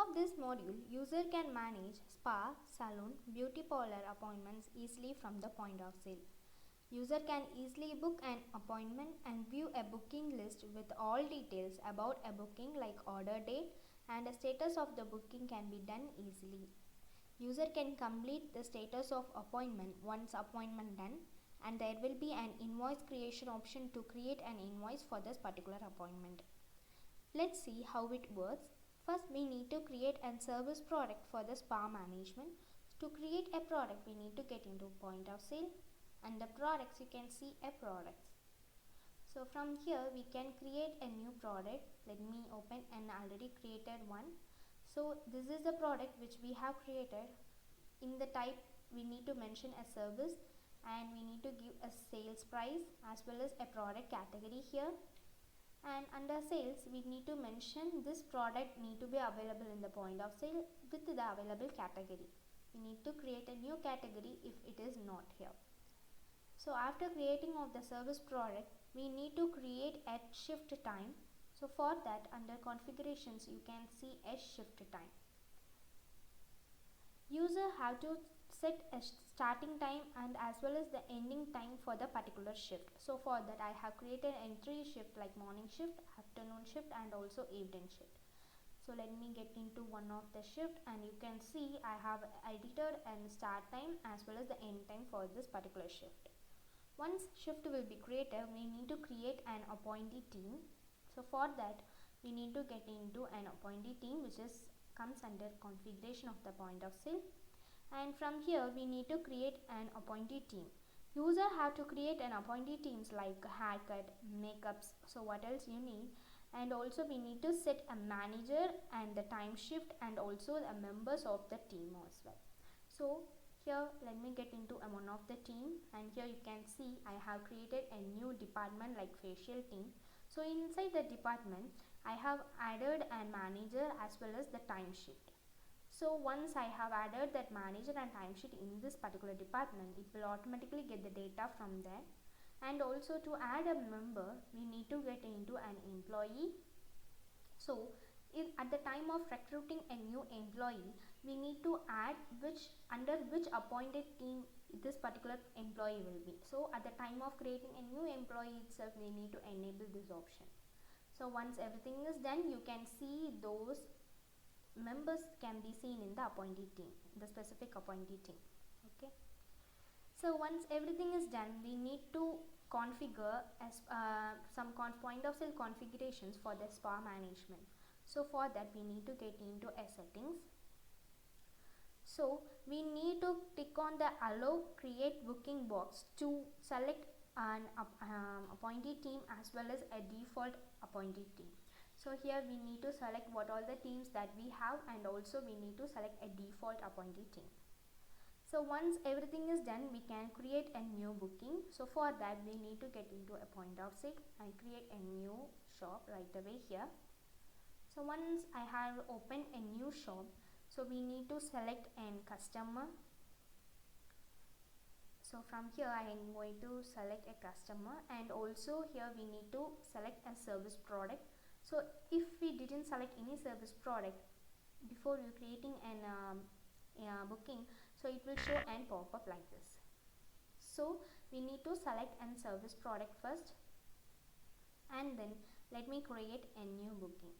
of this module, user can manage spa, salon, beauty parlor appointments easily from the point of sale. User can easily book an appointment and view a booking list with all details about a booking like order date and the status of the booking can be done easily. User can complete the status of appointment once appointment done, and there will be an invoice creation option to create an invoice for this particular appointment. Let's see how it works. First, we need to create a service product for the spa management. To create a product, we need to get into point of sale. Under products, you can see a products. So from here, we can create a new product. Let me open an already created one. So this is the product which we have created. In the type, we need to mention a service and we need to give a sales price as well as a product category here. And under sales, we need to mention this product need to be available in the point of sale with the available category. We need to create a new category if it is not here. So after creating of the service product, we need to create a shift time. So for that, under configurations, you can see a shift time. User have to set a starting time and as well as the ending time for the particular shift. So for that, I have created an 3 shift like morning shift, afternoon shift and also evening shift. So let me get into one of the shift and you can see I have edited and start time as well as the end time for this particular shift. Once shift will be created, we need to create an appointee team. So for that, we need to get into an appointee team which comes under configuration of the point of sale. And from here, we need to create an appointee team. User have to create an appointee teams like haircut, makeups. So what else you need? And also we need to set a manager and the time shift and also the members of the team as well. So here let me get into one of the team and here you can see I have created a new department like facial team. So inside the department I have added a manager as well as the time shift. So once I have added that manager and time sheet in this particular department, it will automatically get the data from there. And also to add a member, we need to get into an employee. So if at the time of recruiting a new employee, we need to add under which appointed team this particular employee will be. So at the time of creating a new employee itself, we need to enable this option. So once everything is done, you can see those members can be seen in the appointee team, the specific appointee team. Okay. So once everything is done, we need to configure as some point of sale configurations for the spa management. So for that, we need to get into a settings. So we need to click on the allow create booking box to select an appointee team as well as a default appointee team. So here we need to select what all the teams that we have and also we need to select a default appointee team. So once everything is done, we can create a new booking. So for that, we need to get into a point of sale and create a new shop right away here. So once I have opened a new shop, so we need to select a customer. So from here I am going to select a customer and also here we need to select a service product. So if we didn't select any service product before you creating an booking, so it will show and pop up like this. So we need to select an service product first and then let me create a new booking.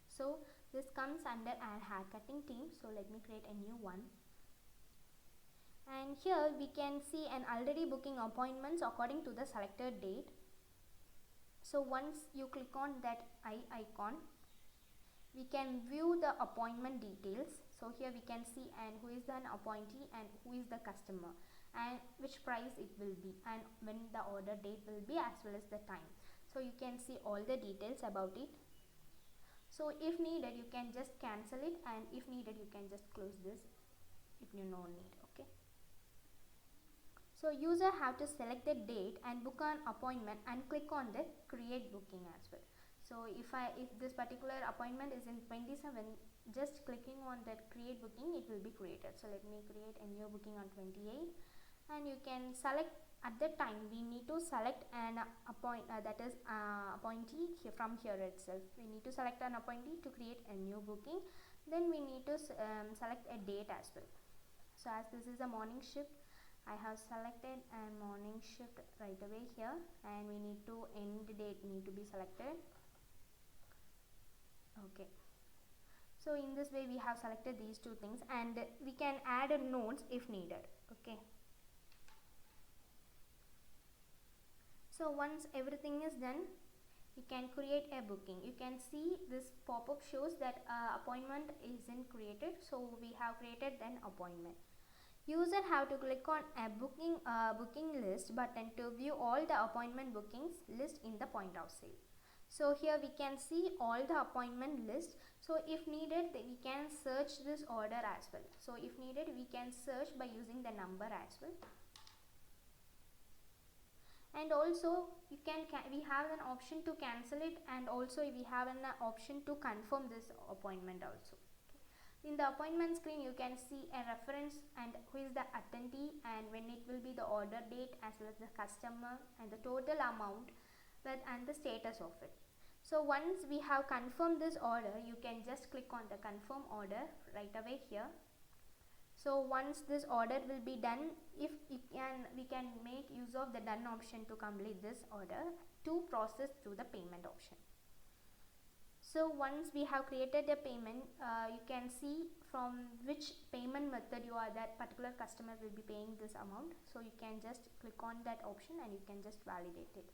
So this comes under our hair cutting team. So let me create a new one. And here we can see an already booking appointments according to the selected date. So once you click on that eye icon, we can view the appointment details. So here we can see and who is an appointee and who is the customer and which price it will be and when the order date will be as well as the time. So you can see all the details about it. So if needed, you can just cancel it and if needed, you can just close this if you no need. Okay. So user have to select the date and book an appointment and click on the create booking as well. So if this particular appointment is in 27, just clicking on that create booking, it will be created. So let me create a new booking on 28 and you can select at that time we need to select an appointee here from here itself. We need to select an appointee to create a new booking. Then we need to select a date as well. So as this is a morning shift, I have selected a morning shift right away here, and we need to end date need to be selected. Okay, so in this way we have selected these two things, and we can add notes if needed. Okay, so once everything is done, you can create a booking. You can see this pop-up shows that appointment isn't created, so we have created an appointment. User have to click on a booking list button to view all the appointment bookings list in the point of sale. So here we can see all the appointment list. So if needed, we can search this order as well. So if needed, we can search by using the number as well. And also we have an option to cancel it, and also we have an option to confirm this appointment also. In the appointment screen, you can see a reference and who is the attendee, and when it will be the order date, as well as the customer and the total amount and the status of it. So once we have confirmed this order, you can just click on the confirm order right away here. So once this order will be done, we can make use of the done option to complete this order to process to the payment option. So once we have created a payment, you can see from which payment method that particular customer will be paying this amount. So you can just click on that option and you can just validate it.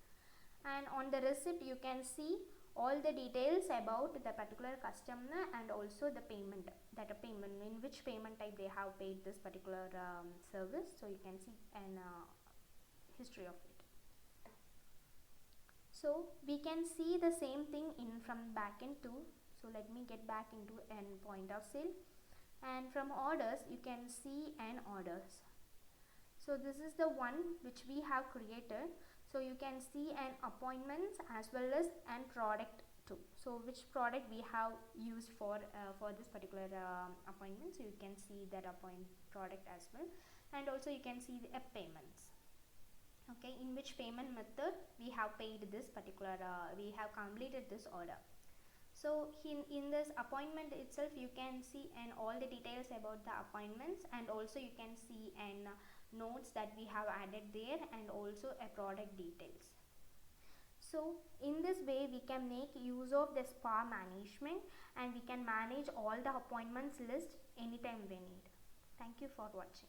And on the receipt, you can see all the details about the particular customer and also the payment, in which payment type they have paid this particular service. So you can see an history of it. So we can see the same thing from backend too. So let me get back into an point of sale, and from orders you can see an orders. So this is the one which we have created. So you can see an appointments as well as an product too. So which product we have used for this particular appointment. So you can see that product as well, and also you can see the payments. Okay, in which payment method we have paid this particular we have completed this order. So in this appointment itself, you can see all the details about the appointments, and also you can see notes that we have added there, and also a product details. So in this way we can make use of the spa management, and we can manage all the appointments list anytime we need. Thank you for watching.